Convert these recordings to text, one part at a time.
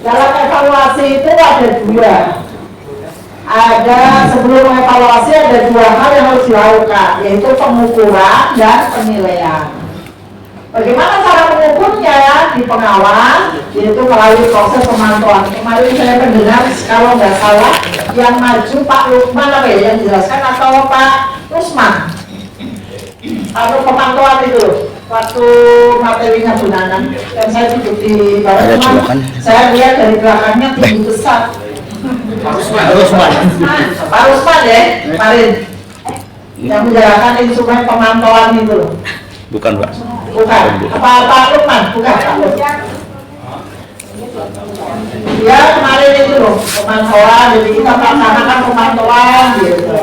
Dalam evaluasi itu ada dua. Ada sebelum evaluasi ada dua hal yang harus dilakukan, yaitu pengukuran dan penilaian. Bagaimana cara mengukurnya? Di pengawas, yaitu melalui proses pemantauan. Kemarin saya mendengar, kalau nggak salah, yang maju Pak Lukman apa ya, yang dijelaskan atau Pak Rusman? Atau pemantauan itu, waktu materinya Bu Nanang, dan saya duduk di bawah, saya lihat dari belakangnya tinggi besar. Pak Rusman ya, kemarin yang menjalankan instrumen pemantauan itu. Bukan, Pak. Bukan. Apa Pak Lukman? Bukan. Ya kemarin itu loh, pemantauan. Jadi kita melaksanakan pemantauan gitu.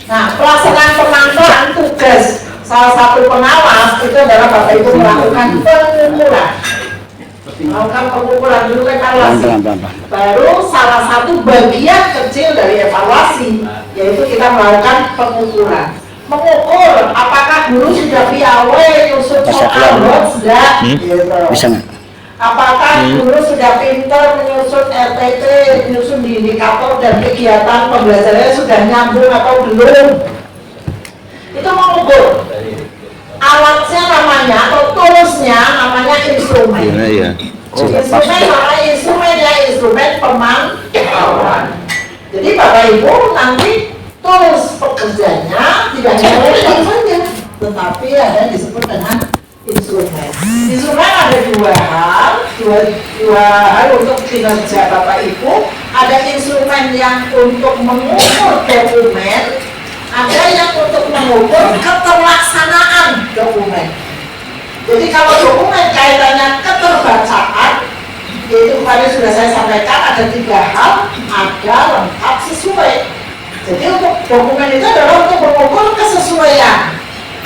Nah, pelaksanaan pemantauan tugas salah satu pengawas itu adalah Bapak Ibu melakukan pengukuran. Melakukan pengukuran dulu evaluasi. Baru salah satu bagian kecil dari evaluasi, yaitu kita melakukan pengukuran. Mengukur apakah guru sudah piawai nyusun soal sudah gitu. Bisa nggak? Apakah guru sudah pintar menyusun RTP, menyusun di indikator dan kegiatan pembelajarannya sudah nyambung atau belum? Itu mengukur. Alatnya namanya atau toolsnya namanya instrumen. Iya. Instrumen namanya instrumen pemantauan. Jadi Bapak Ibu nanti tools pekerjanya tidak hanya laptop saja, tetapi ada yang disebut dengan instrumen. Instrumen ada dua hal untuk kinerja Bapak Ibu. Ada instrumen yang untuk mengukur dokumen, ada yang untuk mengukur keterlaksanaan dokumen. Jadi kalau dokumen kaitannya keterbacaan, yaitu kemarin sudah saya sampaikan ada 3 hal, ada, lengkap, sesuai. Jadi untuk dokumen itu adalah untuk mengukur kesesuaian.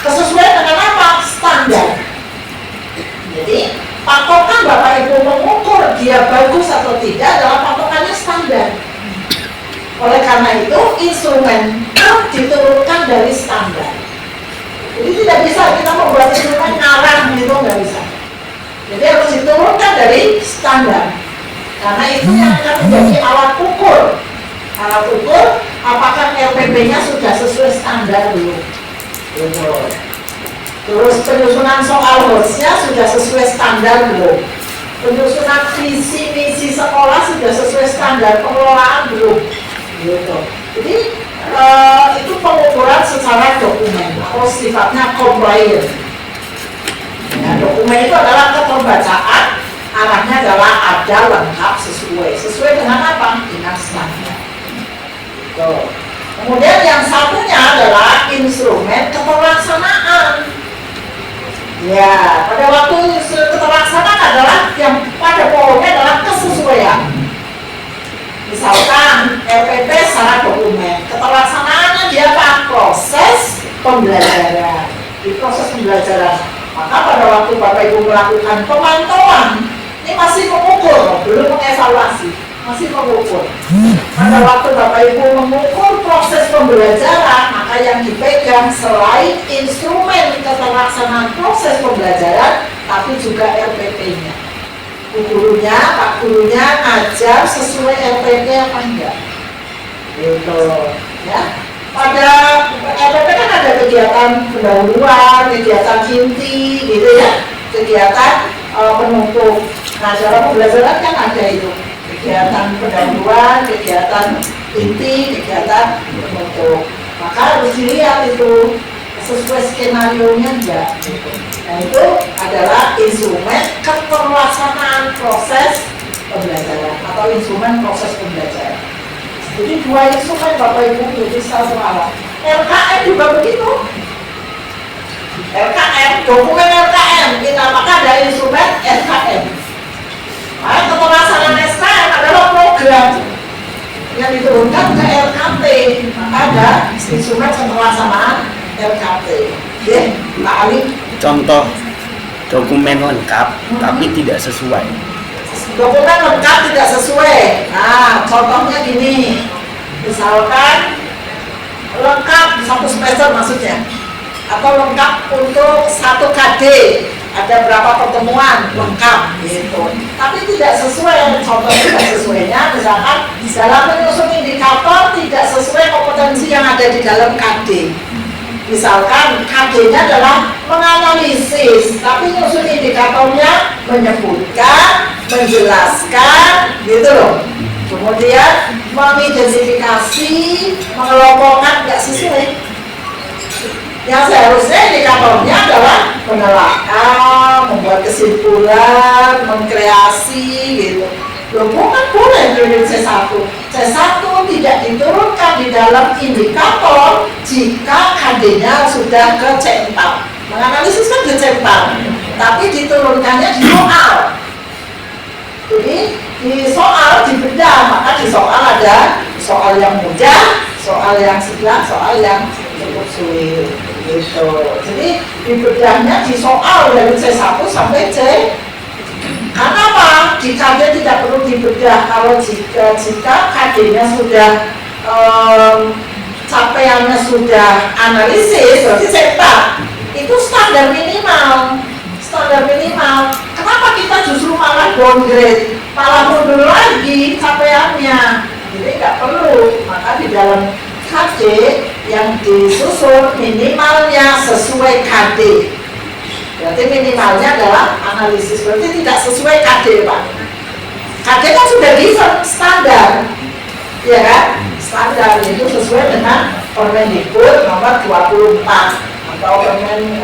Kesesuaian dengan apa? Standar. Jadi patokan Bapak Ibu mengukur dia bagus atau tidak adalah patokannya standar. Oleh karena itu instrumen diturunkan dari standar. Jadi tidak bisa kita membuat instrumen ngarang gitu, nggak bisa. Jadi harus diturunkan dari standar. Karena itu yang akan menjadi alat ukur. Alat ukur apakah LPP-nya sudah sesuai standar belum. Terus penyusunan soal host-nya sudah sesuai standar belum. Penyusunan visi misi sekolah sudah sesuai standar pengelolaan belum. Gitu. Jadi itu pengukuran secara dokumen atau sifatnya compliant. Nah, dokumen itu adalah keterbacaan, arahnya adalah ada, lengkap, sesuai dengan apa? Dengan standar. Kemudian yang satunya adalah instrumen keterlaksanaan. Ya, pada waktu keterlaksanaan adalah yang pada pokoknya adalah kesesuaian. Misalkan RPP secara dokumen, keterlaksanaannya dia apa? Proses pembelajaran. Di proses pembelajaran, maka pada waktu Bapak Ibu melakukan pemantauan, ini masih mengukur, belum mengevaluasi, masih mengukur. Pada waktu Bapak Ibu mengukur proses pembelajaran, maka yang dipegang selain instrumen keterlaksanaan proses pembelajaran, tapi juga RPP-nya. Gurunya, Pak gurunya ajar sesuai RPP apa enggak? Gitu, ya. Pada RPP kan ada kegiatan pendahuluan, kegiatan inti, gitu ya, kegiatan penutup. Nah, dalam pembelajaran kan ada itu kegiatan pendahuluan, kegiatan inti, kegiatan penutup. Maka harus dilihat itu sesuai skenario-nya enggak. Nah, itu adalah instrumen keterlaksanaan proses pembelajaran atau instrumen proses pembelajaran. Jadi 2 instrumen Bapak Ibu jadi satu alat. LKM juga begitu. LKM, dokumen LKM, kita maka ada instrumen LKM. Nah, keterlaksanaan SKM adalah program yang diturunkan ke LKT, maka ada instrumen keterlaksanaan LKT. Oke, Pak Ali. Contoh dokumen lengkap tapi tidak sesuai. Dokumen lengkap tidak sesuai. Nah, contohnya gini. Misalkan lengkap 1 semester maksudnya, atau lengkap untuk 1 KD ada berapa pertemuan lengkap gitu. Tapi tidak sesuai, contoh tidak sesuainya misalkan dalam menyusun indikator tidak sesuai kompetensi yang ada di dalam KD. Misalkan KD-nya adalah menganalisis, tapi nyusun indikatornya menyebutkan, menjelaskan, gitu loh. Kemudian mengidentifikasi, mengelompokkan nggak sesuai. Yang seharusnya indikatornya adalah menelaah, membuat kesimpulan, mengkreasi, gitu. Loh, bukan boleh kredit C1. C1 tidak diturunkan di dalam indikator jika KD-nya sudah ke C4. Menganalisis kan ke C4, tapi diturunkannya di soal. Jadi di soal dibedah, maka di soal ada soal yang mudah, soal yang sedang, soal yang cukup sulit. Gitu. Jadi dibedahnya di soal dari C1 sampai C. Karena apa? Di KD tidak perlu dibedah kalau jika KD-nya sudah capaiannya sudah analisis, berarti cetak. Itu standar minimal. Standar minimal. Kenapa kita justru malah downgrade, malah mundur lagi capaiannya? Jadi nggak perlu. Maka di dalam KD yang disusun minimalnya sesuai KD. Berarti minimalnya adalah analisis, berarti tidak sesuai KD, Pak. KD kan sudah given standar, ya kan? Standar itu sesuai dengan Permendikbud nomor 24 atau Permen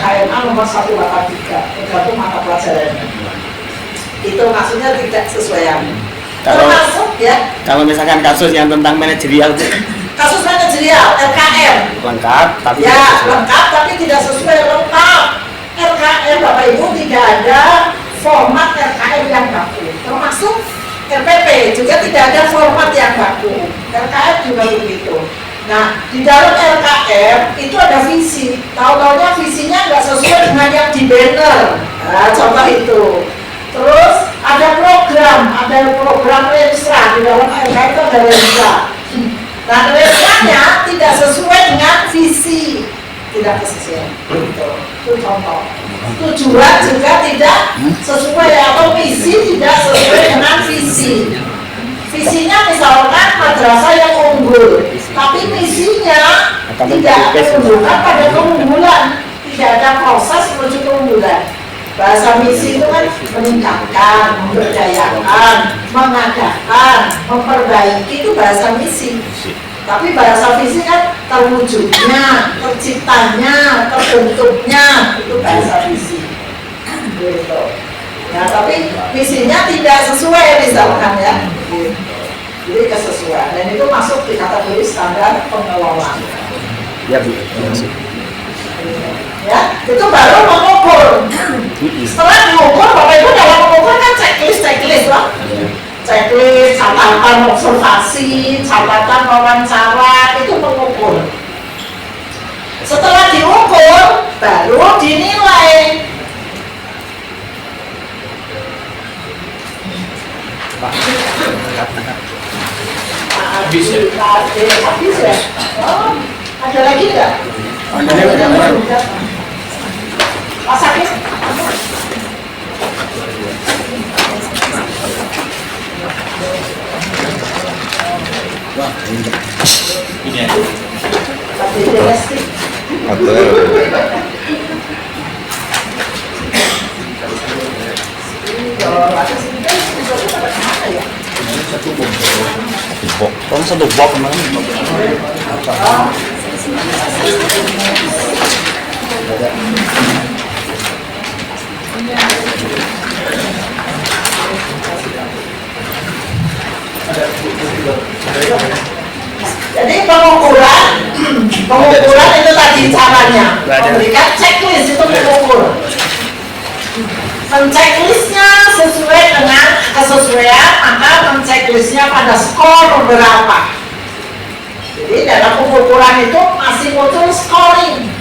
KMA nomor 183, tergantung mata pelajarannya. Itu maksudnya tidak sesuai. Termasuk ya. Kalau misalkan kasus yang tentang manajerial, kasus manajerial LKM lengkap, tapi ya lengkap tapi tidak sesuai lengkap. LKM Bapak Ibu tidak ada format LKM yang baku, termasuk LPP juga tidak ada format yang baku. LKM juga begitu. Nah, di dalam LKM itu ada visi. Tahu-taunya visinya nggak sesuai dengan yang di banner. Nah, contoh itu. Terus ada program Renstra di dalam LKM itu ada Renstra. Nah, Renstranya tidak sesuai dengan visi. Tidak sesuai. Itu contoh. Tujuan juga tidak sesuai atau misi tidak sesuai dengan visi. Visinya misalkan madrasah yang unggul, tapi misinya tidak menunjukkan pada keunggulan, tidak ada proses menuju keunggulan. Bahasa misi itu kan meningkatkan, memberdayakan, mengadakan, memperbaiki, itu bahasa misi. Tapi bahasa visi kan terwujudnya, terciptanya, terbentuknya, itu bahasa visi. Gitu. Nah, tapi visinya tidak sesuai misalkan ya. Jadi kesesuaian, dan itu masuk di kategori standar pengelolaan. ya Bu. Ya, itu baru mengukur. Setelah diukur, Bapak Ibu dalam mengukur kan checklist lah. Checklist, catatan observasi, catatan wawancara, itu mengukur. Setelah diukur, baru dinilai. Habis ya? Oh, ada lagi nggak? Pak Sakit? Wah, ini ya. Tapi domestik. Satu box kemarin. Jadi pengukuran itu tadi caranya, memberikan checklist itu mengukur. Men-checklistnya sesuai dengan kesesuaian, maka men-checklistnya pada skor berapa. Jadi dalam pengukuran itu masih muncul scoring.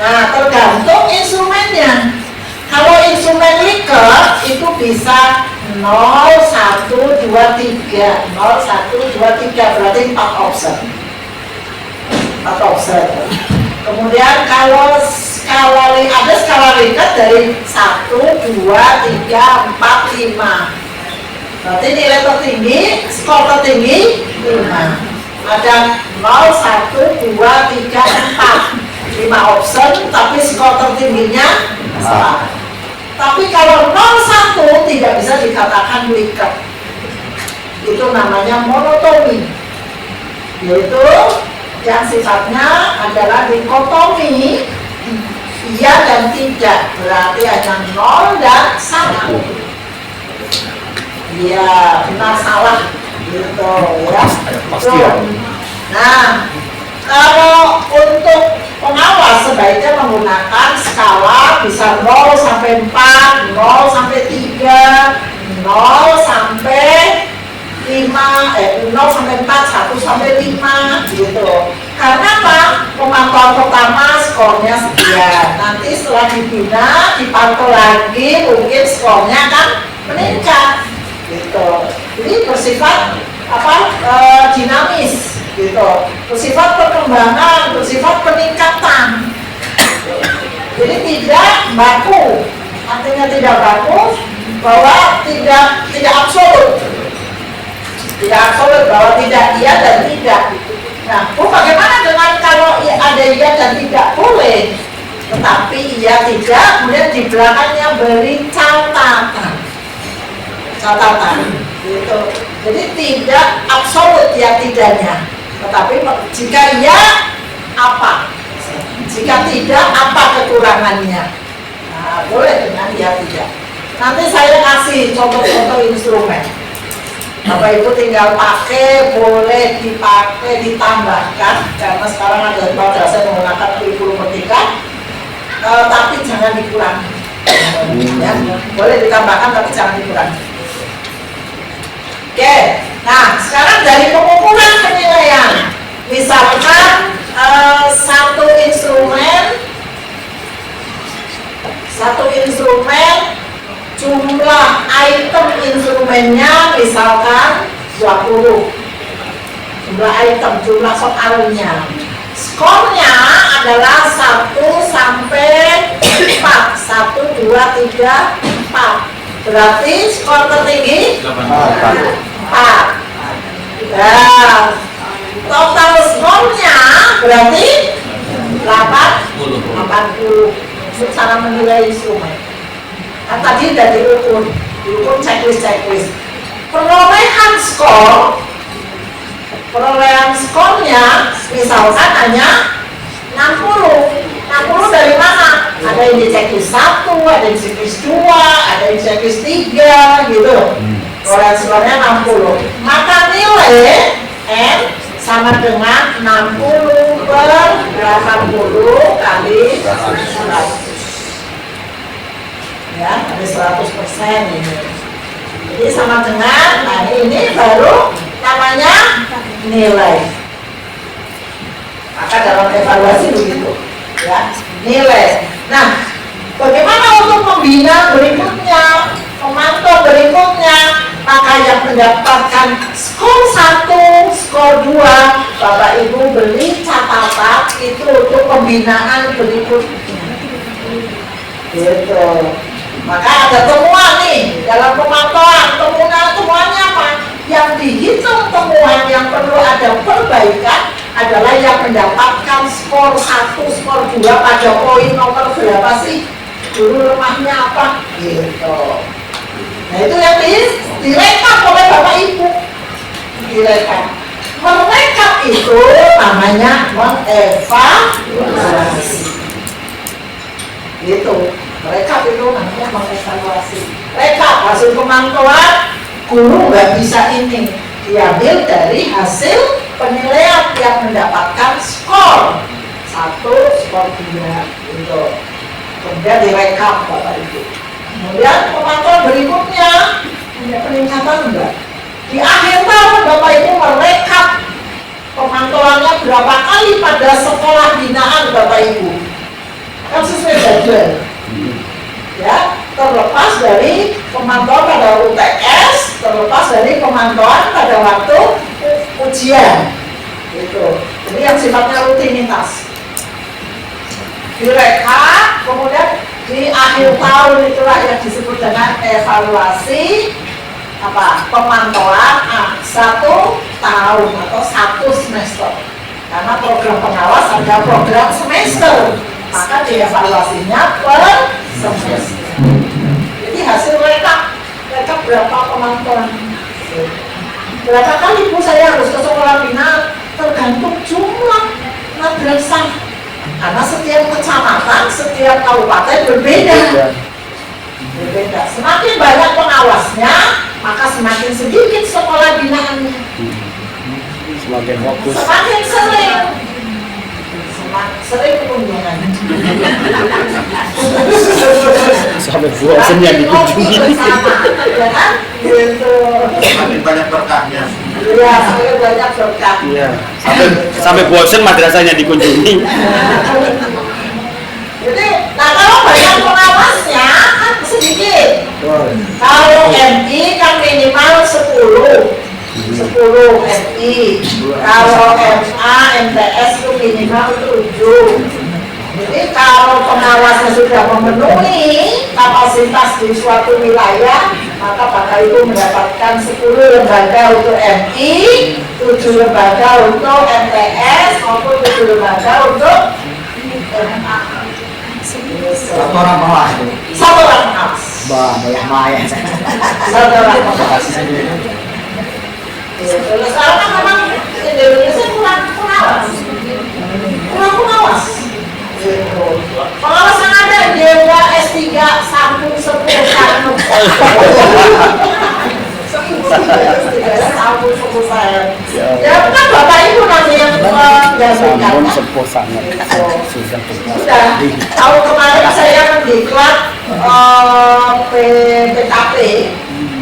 Nah, tergantung instrumennya. Kalau instrumen Likert itu bisa 0, 1, 2, 3 0, 1, 2, 3 berarti 4 offset. Kemudian kalau ada skala Likert dari 1, 2, 3, 4, 5. Berarti nilai tertinggi, skor tertinggi 5. Ada 0, 1, 2, 3, 4. 5 option, tapi skor tertingginya 4. Tapi kalau 0, 1 tidak bisa dikatakan Likert. Itu namanya monotomi. Yaitu yang sifatnya adalah dikotomi, iya dan tidak, berarti hanya 0 dan 1. Iya, benar salah gitu ya. Pasti ya. Nah, kalau untuk pengawas sebaiknya menggunakan skala bisa 0 sampai 4, 0 sampai 3, 0 sampai 5, 0 sampai 4, 1 sampai 5 gitu. Karena apa? Pemantauan pertama skornya sekian. Nanti setelah dibina, dipantau lagi, mungkin skornya kan meningkat gitu. Jadi bersifat dinamis gitu. Bersifat perkembangan, bersifat peningkatan. Jadi tidak baku. Artinya tidak baku bahwa tidak absolut. Tidak absolut bahwa tidak iya dan tidak. Nah, bagaimana dengan kalau ada iya dan tidak boleh, tetapi iya tidak, kemudian di belakangnya beri catatan, gitu. Jadi tidak absolut ya tidaknya, tetapi jika iya apa, jika tidak apa kekurangannya. Nah, boleh dengan iya tidak. Nanti saya kasih contoh-contoh instrumen. Bapak Ibu tinggal pakai, boleh dipakai, ditambahkan, karena sekarang ada madrasah menggunakan kurikulum merdeka, tapi jangan dikurangi. Ya, boleh ditambahkan tapi jangan dikurangi. Oke, nah sekarang dari pengumpulan penilaian, misalkan satu instrumen jumlah item instrumennya misalkan 20, jumlah item, jumlah soalnya, skornya adalah 1 sampai 4, 1, 2, 3, 4. Berarti skor tertinggi 4. Dan total skornya berarti 80 untuk cara menilai instrumen. Nah, tadi sudah diukur checklist. Perolehan skornya misalkan hanya 60 dari mana? Ada yang di checklist 1, ada yang di checklist 2, ada yang di checklist 3 gitu. Perolehan skornya 60. Maka nilai N sama dengan 60 per 80 kali 100. Ya, ada 100% ini. Jadi sama dengan, nah ini baru namanya nilai. Maka dalam evaluasi begitu, ya, nilai. Nah, bagaimana untuk membina berikutnya, memantau berikutnya? Maka yang mendapatkan skor 1, skor 2, Bapak Ibu beri catatan itu untuk pembinaan berikutnya. Gitu. Maka ada temuan nih dalam pemantauan. Temuannya apa? Yang dihitung temuan yang perlu ada perbaikan adalah yang mendapatkan skor 1, skor 2 pada poin nomor berapa sih? Dulu lemahnya apa? Gitu. Nah itu yang direkap oleh Bapak Ibu. Direkap. Merekap itu namanya mengevaluasi. Gitu. Rekap itu namanya mengevaluasi. Rekap hasil pemantauan, guru nggak bisa ini diambil dari hasil penilaian yang mendapatkan skor 1, skor 2 gitu. Kemudian direkap Bapak Ibu. Kemudian pemantauan berikutnya punya peningkatan enggak? Di akhir tahun Bapak Ibu merekap pemantauannya berapa kali pada sekolah binaan Bapak Ibu. Kan sesuai jadwal. Ya, terlepas dari pemantauan pada UTS, terlepas dari pemantauan pada waktu ujian, gitu. Jadi yang sifatnya rutinitas. Direkap, kemudian di akhir tahun itulah yang disebut dengan evaluasi pemantauan 1 tahun atau 1 semester. Karena program pengawas ada program semester, maka dievaluasinya per semester. Jadi hasil rekap berapa pemantauan, berapa kali Bu saya harus ke sekolah bina, tergantung jumlah madrasah. Karena setiap kecamatan, setiap kabupaten berbeda. Semakin banyak pengawasnya, maka semakin sedikit sekolah binaannya. Semakin fokus. Semakin sering kunjungan. Sampai bosan yang dikunjungi. Ya kan? Gitu. Semakin banyak berkahnya. Iya, semakin banyak berkah. Iya. Sampai bosan madrasahnya dikunjungi. Jadi, nah kalau banyak pengawasnya kan sedikit. Kalau MI kan minimal 10 MI. Kalau MA, MTS itu minimal 7. Jadi kalau pengawasnya sudah memenuhi kapasitas di suatu wilayah, maka Bapak Ibu mendapatkan 10 lembaga untuk MI, 7 lembaga untuk MTS, maupun 7 lembaga untuk MA. Satu orang pengawas Bu. Satu orang pengawas. Banyak. Satu orang pengawas. Terus sekarang kan memang Indonesia kurang pengawas. Pengawas yang ada dia S3 sambung 10 sambung. Ya kan Bapak Ibu nanti yang menggabungkan. Sambun sepuh sangat. Sudah. Tahun kemarin saya mendiklat PKP,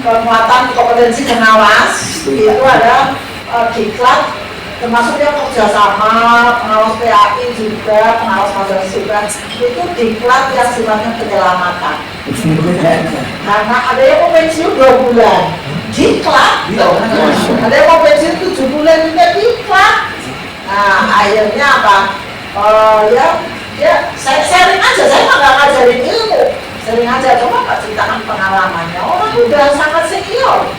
penguatan kompetensi pengawas. Itu ada diklat termasuk yang kerjasama pengawas PAI juga, pengawas madrasah juga. Itu diklat yang sifatnya penyelamatan. Karena ada yang mau pensiun 2 bulan, diklat. Ada yang mau pensiun 7 bulan juga diklat. Nah akhirnya apa? Saya sharing aja, saya nggak ngajarin ilmu, sharing aja, coba Pak ceritakan pengalamannya. Orang udah sangat senior,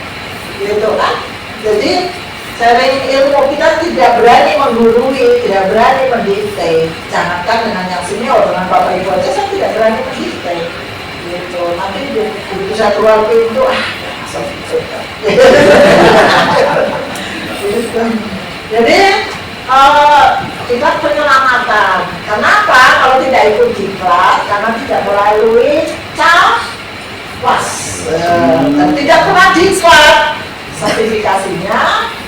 gitu kan? Jadi sharing ilmu, kita tidak berani menggurui, tidak berani mendikte. Jangankan dengan yang senior, dengan Bapak Ibu aja saya tidak berani mendikte. Gitu. Nanti begitu saya keluar pintu, gitu. Jadi diklat penyelamatan. Kenapa? Kalau tidak ikut diklat, karena tidak melalui CAWAS dan tidak pernah diklat, sertifikasinya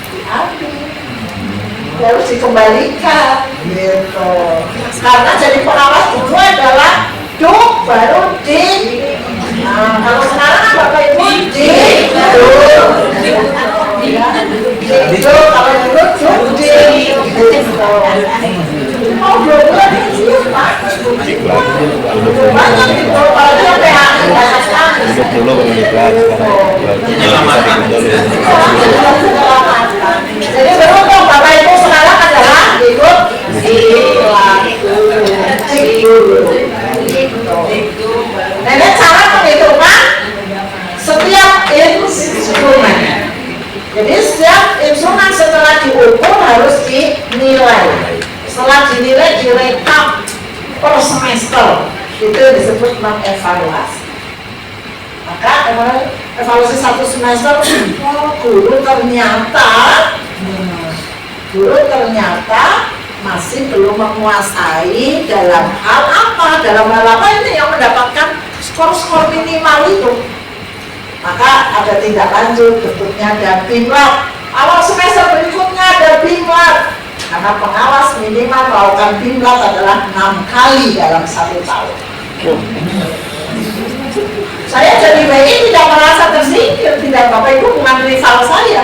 diambil, harus dikembalikan, gitu. Karena jadi pengawas dulu adalah duk, baru dik. Nah, kalau sekarang kan Bapak Ibu dik, itu kalau dulu dik. Oh, belum pensiun Pak. Banyak itu, kalau dia PHI banyak sekali. Jadi beruntung Bapak Ibu sekarang adalah ikut Nenek cara menghitungkan setiap instrumen. Jadi setiap instrumen setelah diukur harus dinilai. Setelah dinilai direkap per semester. Itu disebut mengevaluasi. Maka evaluasi 1 semester, guru ternyata masih belum menguasai dalam hal apa ini yang mendapatkan skor minimal itu. Maka ada tindak lanjut, bentuknya ada BIMLAB. Awal semester berikutnya ada BIMLAB. Karena pengawas minimal melakukan BIMLAB adalah 6 kali dalam 1 tahun. Saya jadi BI tidak merasa tersingkir, tidak Bapak Ibu bukan rival saya.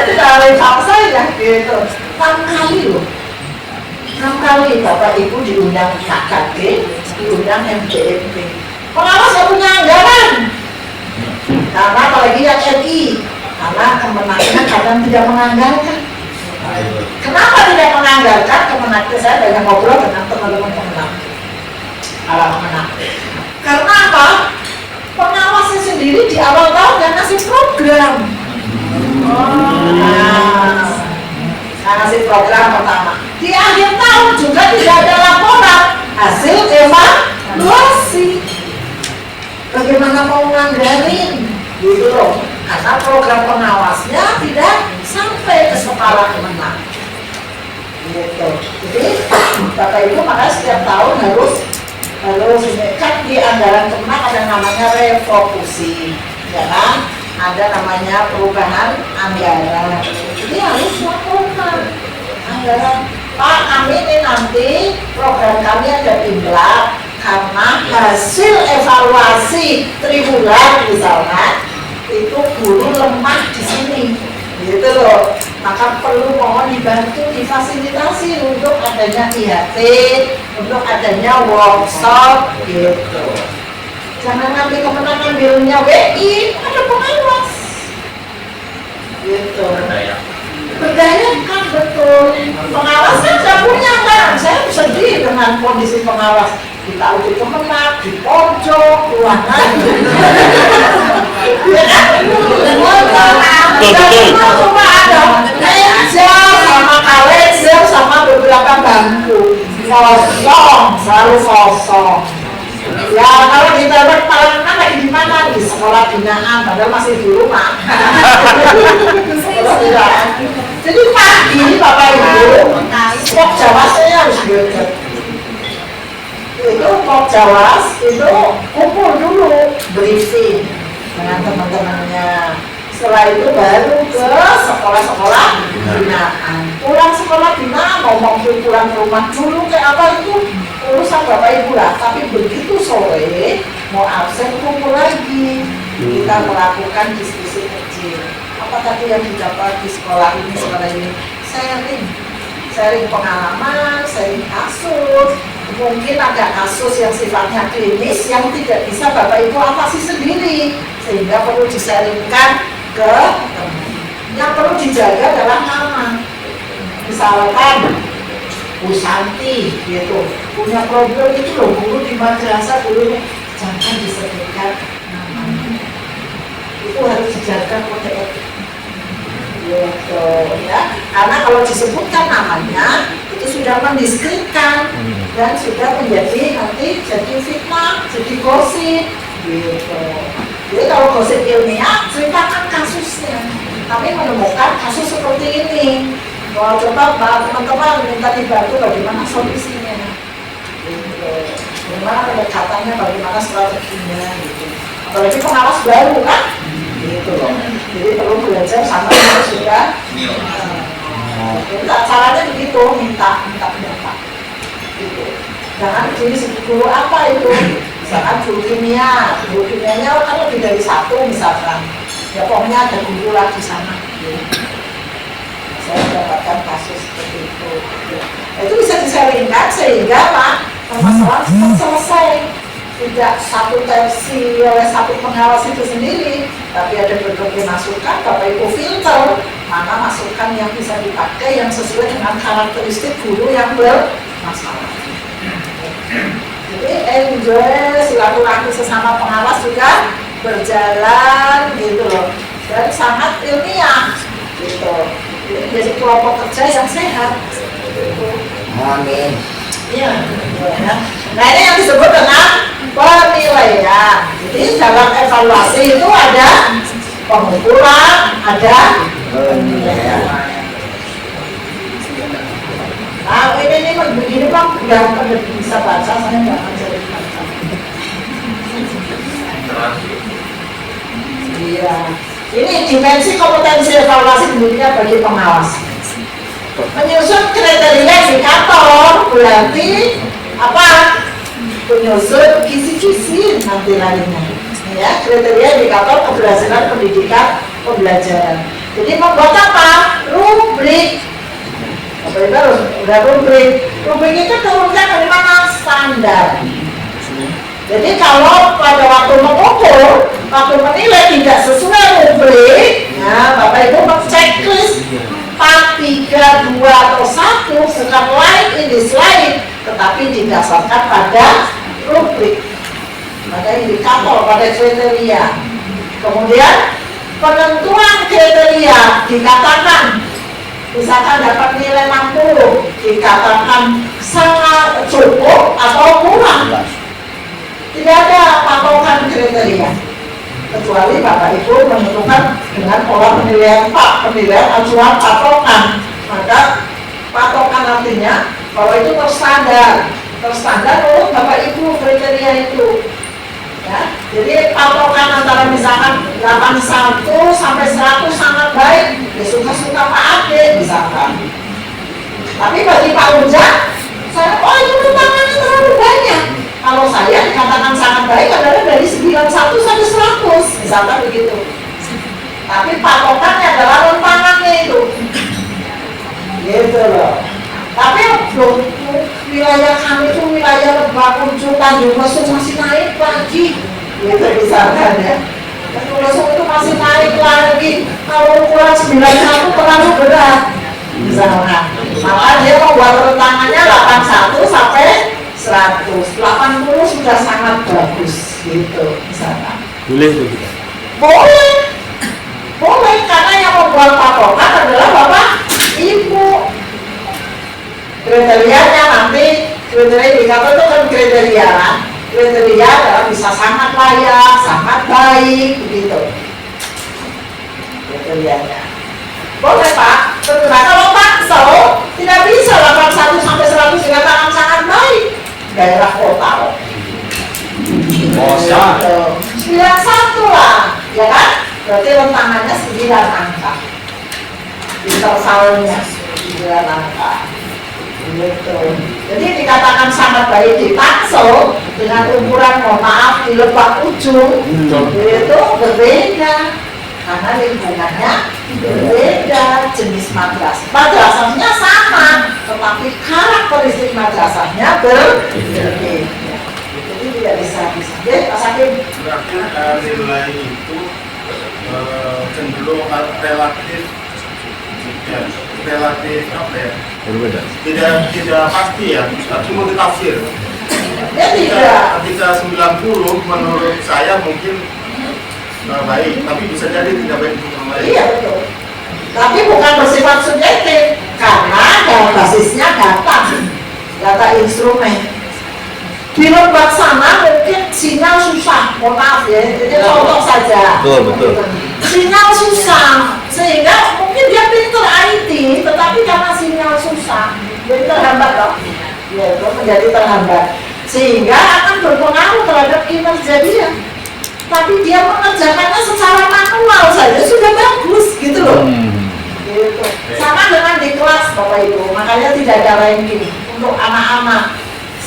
Tidak rival saya, gitu. 6 kali loh. 6 kali Bapak Ibu diundang KKD, diundang MDMP. Pengawas yang punya anggaran. Karena apalagi yang RI, karena kemenangnya kadang tidak menganggarkan. Kenapa tidak menganggarkan? Kemenangnya saya banyak ngobrol dengan teman teman-teman pemenang. Para pemenang. Karena apa? Pengawasnya sendiri di awal tahun dan ngasih program. Ngasih program pertama. Di akhir tahun juga tidak ada laporan hasil evaluasi. Bagaimana mau nganggarin? Gitu loh. Karena program pengawasnya tidak sampai ke kepala kemenang. Gitu. Jadi Bapak Ibu makanya setiap tahun harus kan di anggaran kemenang ada namanya refocusing, ya kan? Ada namanya perubahan anggaran. Jadi harus laporkan anggaran. Pak, kami ini nanti program kami ada imlak karena hasil evaluasi triwulan misalnya itu guru lemah di sini, gitu loh. Maka perlu mohon dibantu difasilitasi untuk adanya IHT, untuk adanya workshop, gitu. Jangan ngambil kemenangan ngambilnya WI, ada pengawas, gitu. Berdaya kan betul. Pengawas kan saya punya kan, saya sedih dengan kondisi pengawas. Kita uji kemenang, di pojok, ruangan. Ya kan? Cuma ada meja sama kalender sama beberapa bangku kosong, selalu kosong. Ya kalau ditanya paling enak lagi di mana? Di sekolah binaan, padahal masih di rumah. Jadi pagi Bapak Ibu, pok jawasnya harus belajar. Itu pok jawas itu kumpul dulu, briefing dengan teman-temannya. Setelah itu baru ke sekolah-sekolah binaan. Pulang sekolah binaan, ngomong pulang ke rumah dulu kayak apa itu urusan Bapak Ibu lah. Tapi begitu sore mau absen kumpul lagi, kita melakukan diskusi kecil. Apa tadi yang didapat di sekolah ini? Sharing pengalaman, sharing kasus. Mungkin ada kasus yang sifatnya klinis yang tidak bisa Bapak Ibu atasi sendiri, sehingga perlu disaringkan ke teman. Yang perlu dijaga adalah nama. Misalkan Bu Santi gitu punya problem itu loh, guru di madrasah dulu jangan disebutkan namanya. Itu harus dijaga kode etik. Gitu, ya. Karena kalau disebutkan namanya itu sudah mendiskreditkan dan sudah menjadi nanti jadi fitnah, jadi gosip gitu. Jadi kalau gosip ilmiah ceritakan kasusnya, kami menemukan kasus seperti ini. Kalau coba teman-teman minta dibantu bagaimana solusinya gitu. Bagaimana pendekatannya, bagaimana strateginya gitu. Apalagi pengawas baru kan gitu loh. Jadi perlu belajar sama yang sudah minta caranya begitu, minta pendapat gitu. Jangan jadi guru apa itu, misalkan guru kimianya kan lebih dari satu misalkan, ya pokoknya ada guru lagi sana gitu. Saya mendapatkan kasus seperti itu gitu. Itu bisa disaringkan sehingga Pak permasalahan cepat selesai. Tidak satu versi oleh satu pengawas itu sendiri, tapi ada berbagai masukan. Bapak Ibu filter mana masukan yang bisa dipakai yang sesuai dengan karakteristik guru yang bermasalah. Jadi enjoy silaturahmi sesama pengawas juga berjalan gitu loh, dan sangat ilmiah gitu. Jadi kelompok kerja yang sehat. Gitu. Amin. Iya. Nah ini yang disebut dengan penilaian. Jadi dalam evaluasi itu ada pengumpulan, ada penilaian. Nah ini begini Pak, udah bisa baca, saya nggak ngajarin baca. Iya. Ini dimensi kompetensi evaluasi pendidikan bagi pengawas. Menyusun kriteria indikator berarti apa? Menyusun kisi-kisi nanti lainnya, ya, kriteria indikator keberhasilan pendidikan pembelajaran. Jadi membuat apa? Rubrik. Apa itu harus udah rubrik. Rubrik itu turunkan dari mana? Standar. Jadi kalau pada waktu mengukur, waktu menilai tidak sesuai rubrik, ya Bapak Ibu checklist 4, 3, 2, atau 1, bukan lain ini slide, tetapi di didasarkan pada rubrik, pada indikator, pada kriteria. Kemudian penentuan kriteria dikatakan misalkan dapat nilai 60 dikatakan sangat cukup atau kurang. Tidak ada patokan kriteria kecuali Bapak Ibu menentukan dengan pola penilaian penilaian acuan patokan. Maka patokan artinya bahwa itu terstandar oleh Bapak Ibu kriteria itu. Ya, jadi patokan antara misalkan 81 sampai 100 sangat baik, ya suka-suka Pak Ade misalkan. Tapi bagi Pak Ujang, itu tantangannya terlalu banyak. Kalau saya dikatakan sangat baik adalah dari 91 sampai 100, misalkan begitu. Tapi patokannya adalah rentangannya itu. Gitu loh. Tapi wilayah kami itu wilayah Lebak, Ujuk, Tanjung Lesung masih naik lagi. Gitu misalkan ya. Tanjung Lesung itu masih naik lagi. Kalau ukuran 91 terlalu berat. Misalnya. Maka dia membuat rentangannya 81 sampai 100. 80 sudah sangat bagus. Gitu misalkan. Boleh tuh kita. Boleh. Boleh, karena yang membuat patokan adalah Bapak Ibu. Kriterianya nanti, kriteria indikator itu kan kriteria kan? Kriteria adalah bisa sangat layak, sangat baik, begitu kriterianya. Boleh Pak, nah kalau taksel tidak bisa 81 sampai 100 dikatakan sangat baik. Daerah kota loh. Kota. 91 lah, ya kan? Berarti rentangannya 9 angka. Intervalnya 9 angka. Gitu. Jadi dikatakan sangat baik di Tangsel dengan ukuran mohon maaf di Lebak Ujung itu berbeda karena lingkungannya berbeda, jenis madrasahnya sama tetapi karakteristik madrasahnya berbeda. Jadi tidak bisa Pak Sakim. Berarti nilai itu cenderung relatif apa ya? Berbeda. Tidak pasti ya, tapi multitafsir. Ya tidak. Ketika 90 menurut saya mungkin baik, tapi bisa jadi tidak baik untuk orang lain. Iya betul. Tapi bukan bersifat subjektif karena basisnya data instrumen. Di Lebak sana mungkin sinyal susah, mohon maaf ya, jadi contoh saja. Betul. Sinyal susah, sehingga mungkin dia pintar IT, tetapi karena sinyal susah, jadi terhambat loh. Ya, itu menjadi terhambat, sehingga akan berpengaruh terhadap kinerja dia. Tapi dia mengerjakannya secara manual saja sudah bagus, gitu loh. Gitu. Sama dengan di kelas Bapak Ibu, makanya tidak ada ranking untuk anak-anak.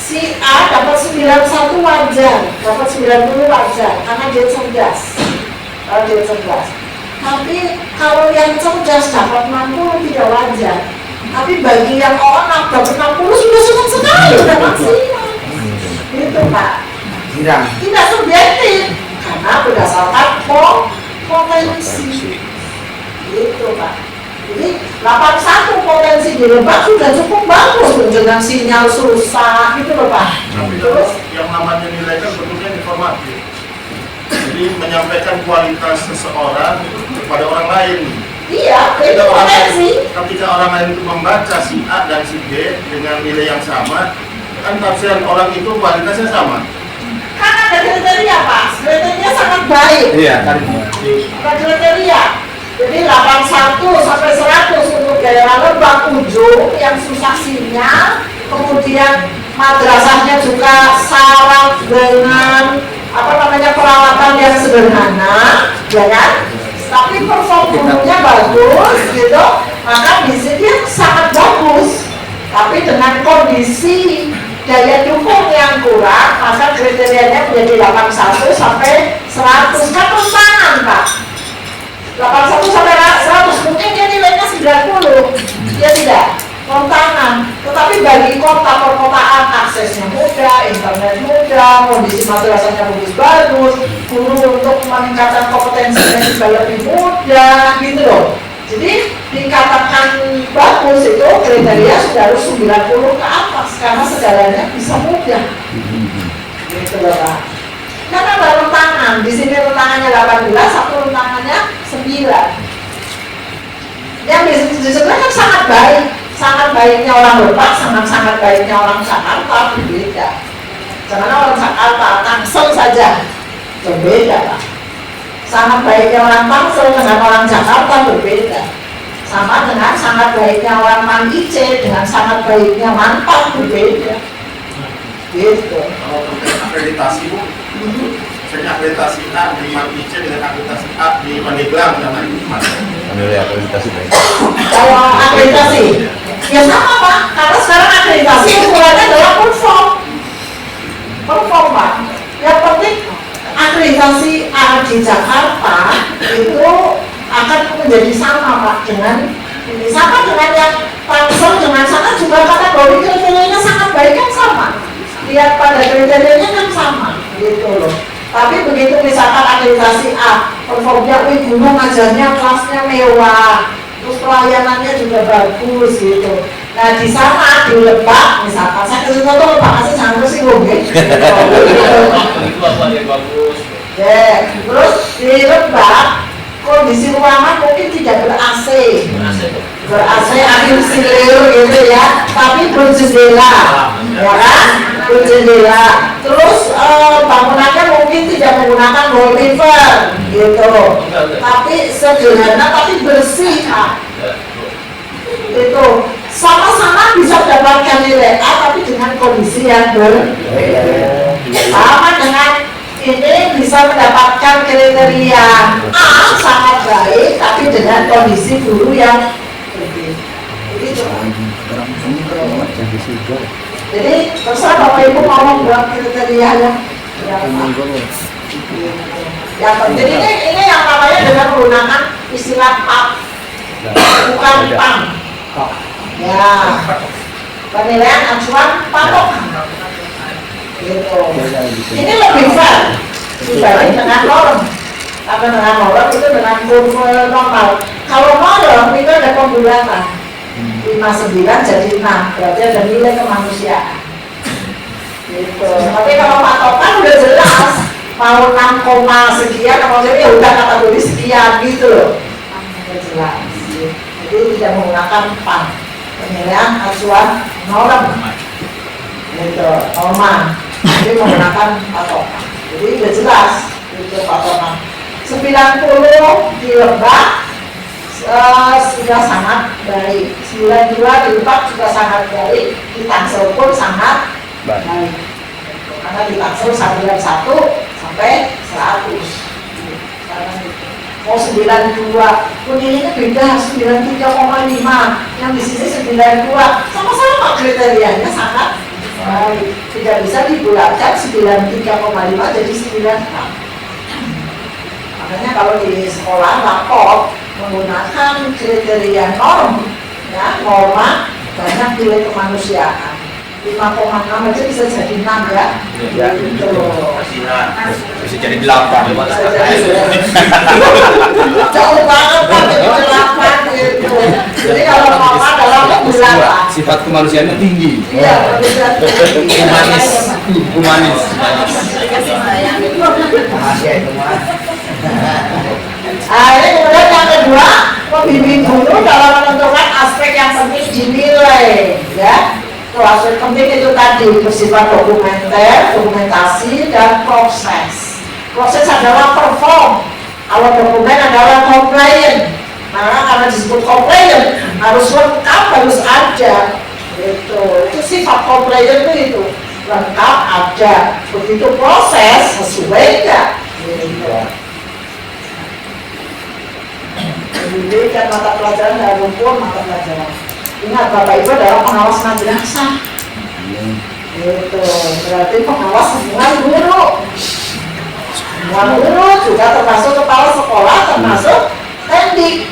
Si A dapat 91 wajar, dapat 90 wajar, karena dia cerdas. Tapi kalau yang cerdas dapat 60 tidak wajar. Tapi bagi yang onak dapat 60 sudah senang sekali, sudah maksimal. Itu Pak. Tidak subjektif, karena berdasarkan potensi. Itu Pak. Jadi 81 potensi di Lebak sudah cukup bagus dengan sinyal susah gitu loh Pak. Terus yang namanya nilai kan bentuknya informatif. Jadi menyampaikan kualitas seseorang kepada orang lain. Iya, itu potensi. Ketika orang lain itu membaca si A dan si B dengan nilai yang sama, kan tafsiran orang itu kualitasnya sama. Karena ada kriteria Pak, kriteria sangat baik. Iya, kan. Ada kriteria. Jadi 81 sampai 100 untuk daerah Lebak Ujung yang susah sinyal, kemudian madrasahnya juga syarat dengan peralatan yang sederhana, ya kan? Tapi performanya bagus, gitu. Maka di sini dia sangat bagus. Tapi dengan kondisi daya dukung yang kurang, maka kriterianya menjadi 81 sampai 100 kan rentangan Pak. 81 sampai 100 mungkin dia nilainya 90, dia tidak rentangan. Tetapi bagi kota perkotaan aksesnya mudah, internet mudah, kondisi madrasahnya bagus, guru untuk meningkatkan kompetensinya juga lebih mudah, gitu loh. Jadi dikatakan bagus itu kriteria sudah harus 90 ke atas. karena segalanya bisa mudah. Gitu loh Pak. Karena ada rentangan, di sini rentangannya 18, satu rentangannya 9. Yang di sebelah kan sangat baiknya orang Lebak, sangat baiknya orang Jakarta berbeda. Jangan orang Jakarta, Tangsel saja berbeda Pak. Sangat baiknya orang Tangsel dengan orang Jakarta berbeda. Sama dengan sangat baiknya orang Manice dengan sangat baiknya Mantap berbeda. Gitu. Kalau terkait akreditasi Bu, misalnya akreditasi A di Manice dengan akreditasi A di Pandeglang misalnya gimana? Menilai akreditasi baik. Kalau akreditasi, ya sama Pak, karena sekarang akreditasi ukurannya adalah perform Pak. Yang penting akreditasi A di Jakarta itu akan menjadi sama Pak dengan ini, sama dengan yang Tangsel dengan sana juga kategori kriterianya sangat baik kan sama. Lihat pada kriterianya kan sama, gitu loh. Tapi begitu misalkan akreditasi A, performnya gunung ajarnya kelasnya mewah, terus pelayanannya juga bagus gitu. Nah di sana di Lebak misalkan, saya kasih contoh Lebak asli jangan tersinggung ya. Itu apa yang bagus? Ya, terus di Lebak kondisi ruangan mungkin tidak ber-AC, ber-AC angin silir gitu ya, tapi berjendela, ya kan? Berjendela. Terus bangunannya mungkin tidak menggunakan wallpaper, gitu. Tapi sederhana, tapi bersih, Pak. Itu sama-sama bisa mendapatkan nilai A, tapi dengan kondisi yang berbeda. Sama dengan ini bisa mendapatkan kriteria A sangat baik, tapi dengan kondisi guru yang berbeda. Jadi terserah Bapak Ibu mau buat kriterianya. Yang penting ini yang namanya dengan menggunakan istilah PAP, bukan PAM. Ya, penilaian acuan patokan. Gitu. Ini lebih fair dibanding dengan norm. Karena dengan norm itu dengan kurva normal. Kalau norm itu ada pembulatan 59 jadi 6, berarti ada nilai kemanusiaan. Gitu. Tapi kalau patokan udah jelas mau 6, sekian, mau jadi ya udah kategori sekian gitu loh. Udah jelas. Jadi tidak menggunakan PAM, penilaian acuan norm. Gitu, norma. Jadi menggunakan patokan. Jadi udah jelas itu patokan. 90 di Lebak sudah sangat baik. 92 di Lebak juga sangat baik. Di Tangsel pun sangat baik. Karena di Tangsel 91 sampai 100. Mau 92, nilainya beda 93,5. Yang di sini 92, sama-sama kriterianya sangat baik. Tidak bisa dibulatkan 93,5 jadi 96. Makanya kalau di sekolah lapor menggunakan kriteria norm, ya norma banyak nilai kemanusiaan. 5,6 aja bisa jadi 6 ya. Gitu. Bisa jadi 8. Jauh banget kan jadi 8 gitu. Jadi kalau norma dalam bulan Sifat kemanusiaannya tinggi. iya, bisa tinggi. Humanis. Rahasia itu mah. Ini kemudian yang kedua, pembimbing guru dalam menentukan aspek yang penting dinilai, ya. Aspek penting itu tadi bersifat dokumenter, dokumentasi, dan proses. Proses adalah perform. Kalau dokumen adalah compliant. Nah, karena disebut compliant harus lengkap, harus ada. Itu sifat compliant itu lengkap, ada. Begitu proses sesuai enggak? Jadi kan mata pelajaran dan rumpun mata pelajaran. Ingat Bapak Ibu adalah pengawas madrasah. Gitu. Berarti pengawas semua guru. Semua guru juga termasuk kepala sekolah, termasuk pendik.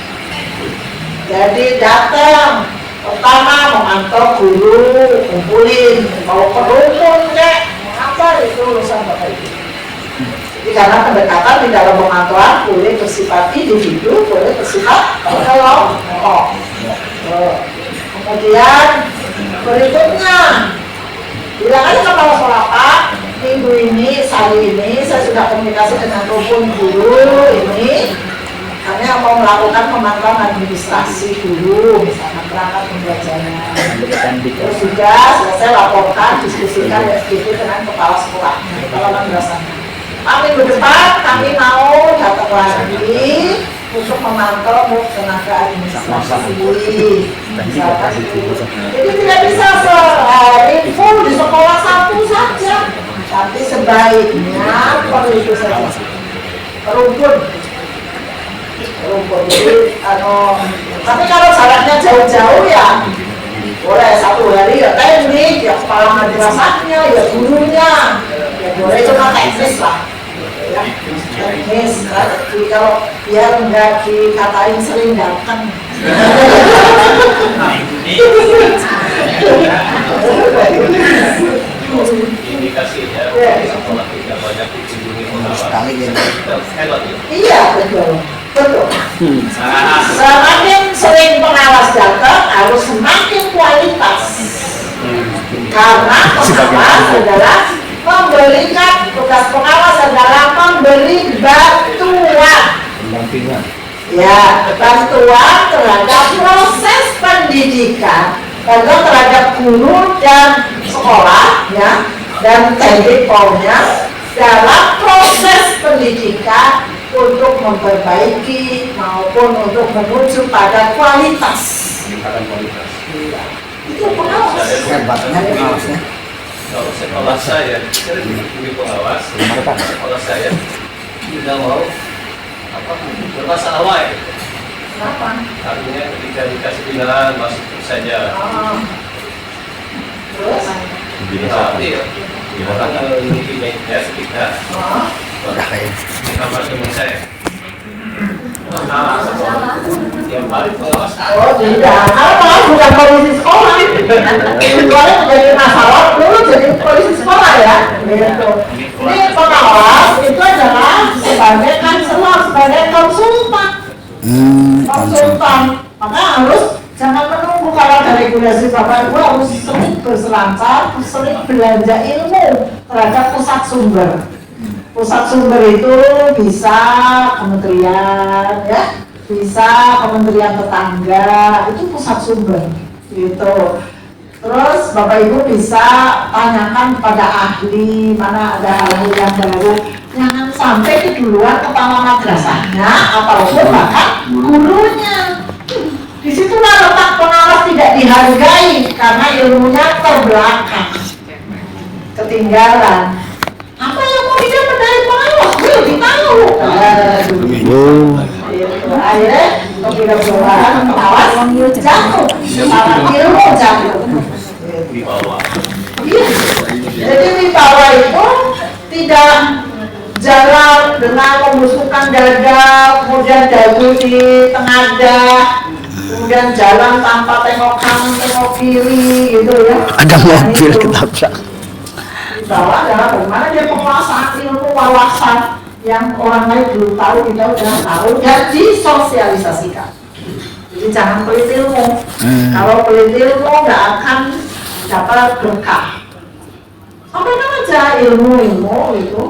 Jadi datang pertama memantau guru, kumpulin, mau perumpun kek, mau apa itu urusan Bapak Ibu. Jadi karena pendekatan di dalam pemantauan boleh bersifat individu, boleh bersifat kelompok. Kemudian berikutnya Bilang aja kepala sekolah, Pak, minggu ini, hari ini saya sudah komunikasi dengan rukun guru ini, kami mau melakukan pemantauan administrasi dulu, misalkan perangkat pembelajaran. Terus juga selesai laporkan, diskusikan SPT dengan kepala sekolahnya, kepala madrasahnya. Minggu depan kami mau datang lagi untuk memantau tenaga administrasi. Misalkan itu. Jadi tidak bisa sehari full di sekolah satu saja, tapi sebaiknya perlu itu saja. Rumput. Jadi, tapi kalau jaraknya jauh-jauh ya boleh satu hari ya teknik, ya kepala madrasahnya, ya gurunya, ya boleh cuma teknis lah. Ya, teknis, tapi kalau biar nggak dikatain sering datang. Indikasi ya, sekolah tidak banyak dikunjungi pengawas. Sekali ya. Hebat ya. Iya betul. Semakin sering pengawas datang harus semakin kualitas. Karena pengawas adalah memberikan, tugas pengawas adalah memberi bantuan. Ya, bantuan terhadap proses pendidikan, bantuan terhadap guru dan sekolah, ya, dan teknik polnya dalam proses pendidikan untuk memperbaiki maupun untuk menuju pada kualitas. Peningkatan kualitas. Itu pengawas. Hebatnya pengawasnya. Kalau sekolah saya, saya dikunjungi pengawas. Sekolah saya tidak mau bermasalah lain. Kenapa? Artinya ketika dikasih pilihan masuk saja. Terus? Tapi orang ini baiknya ketika di kamar teman saya. Yang paling pengawas. Oh tidak, apa bukan polisi sekolah. Kalau menjadi masalah, dulu jadi polisi sekolah ya. Gitu. Ini pengawas itu adalah sebagai konselor, sebagai konsultan. Konsultan. Maka harus jangan menunggu kalau ada regulasi Bapak Ibu harus sering berselancar, sering belanja ilmu terhadap pusat sumber. Pusat sumber itu bisa kementerian, ya, bisa kementerian tetangga, itu pusat sumber, gitu. Terus Bapak Ibu bisa tanyakan pada ahli mana ada hal-hal yang baru. Jangan sampai keduluan kepala madrasahnya ataupun bahkan gurunya. Disitulah letak pengawas tidak dihargai karena ilmunya terbelakang, ketinggalan. Apa yang mau didapat dari pengawas? Gue lebih tahu. Akhirnya kebiasaan pengawas jatuh, para ilmu jatuh. Di bawah. Iya. Jadi wibawa itu tidak jalan dengan membusukkan dada, kemudian dagu di tengadah, kemudian jalan tanpa tengok kanan, tengok kiri, gitu ya. Ada mobil ketabrak. Bahwa adalah bagaimana dia penguasaan ilmu wawasan yang orang lain belum tahu, kita udah tahu dan disosialisasikan. Jadi jangan pelit ilmu. Kalau pelit ilmu nggak akan dapat berkah. Sampaikan aja ilmu itu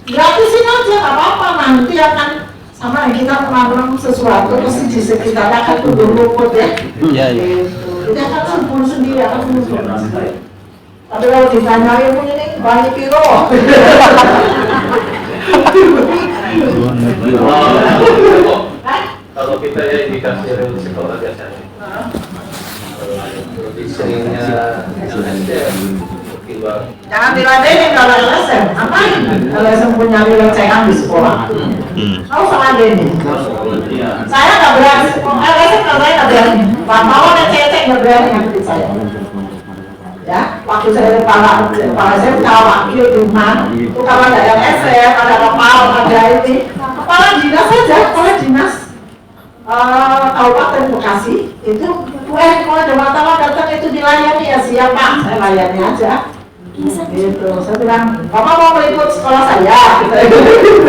gratisin aja, nggak apa-apa. Nanti akan sama kita menanam sesuatu mesti di sekitarnya akan tumbuh rumput ya. Iya. Jadi akan subur sendiri, akan subur sendiri. Tapi kalau ditanya ilmu ini banyak piro. Kalau kita ya indikasi dari sekolah biasanya. Lebih seringnya Jangan diladenin kalau LSM, ngapain? LSM punya nilai cekan di sekolah. Mau sama ladenin. Saya nggak berani, LSM kalau saya nggak berani. Wartawan yang cecek nggak berani ngerti saya. Ya, waktu saya kepala saya wakil di mana? Itu kalau ada LSM, ada kepala, ada ini. Kepala dinas saja, kepala dinas Kabupaten Bekasi itu, kalau ada wartawan datang itu dilayani ya siapa? Saya layani aja. Gitu, saya bilang, Bapak mau meliput sekolah saya? Gitu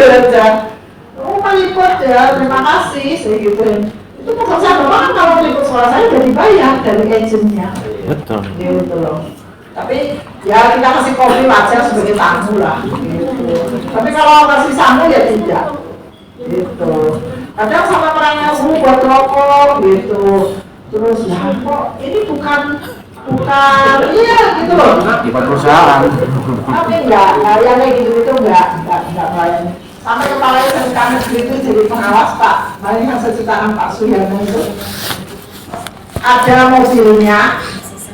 aja. Oh, meliput ya, terima kasih, saya gituin. Itu pekerjaan Bapak kan kalau meliput sekolah saya udah dibayar dari agentnya. Betul. Gitu loh. Tapi ya kita kasih kopi wajar sebagai tamu lah gitu. Tapi kalau kasih tamu ya tidak gitu. Kadang sama orangnya buat rokok gitu, terus ya kok ini bukan iya gitu loh. Di perusahaan. Tapi enggak yang kayak gitu enggak melayani. Sampai kepalanya sekarang gitu jadi pengawas Pak. Paling yang sejutaan Pak Suyono itu ada mobilnya,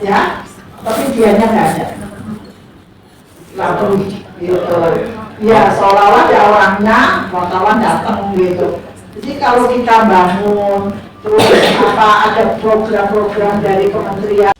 ya, tapi dianya nggak ada. Lalu gitu. Ya seolah-olah ada orangnya, wartawan datang gitu. Jadi kalau kita bangun terus apa ada program-program dari kementerian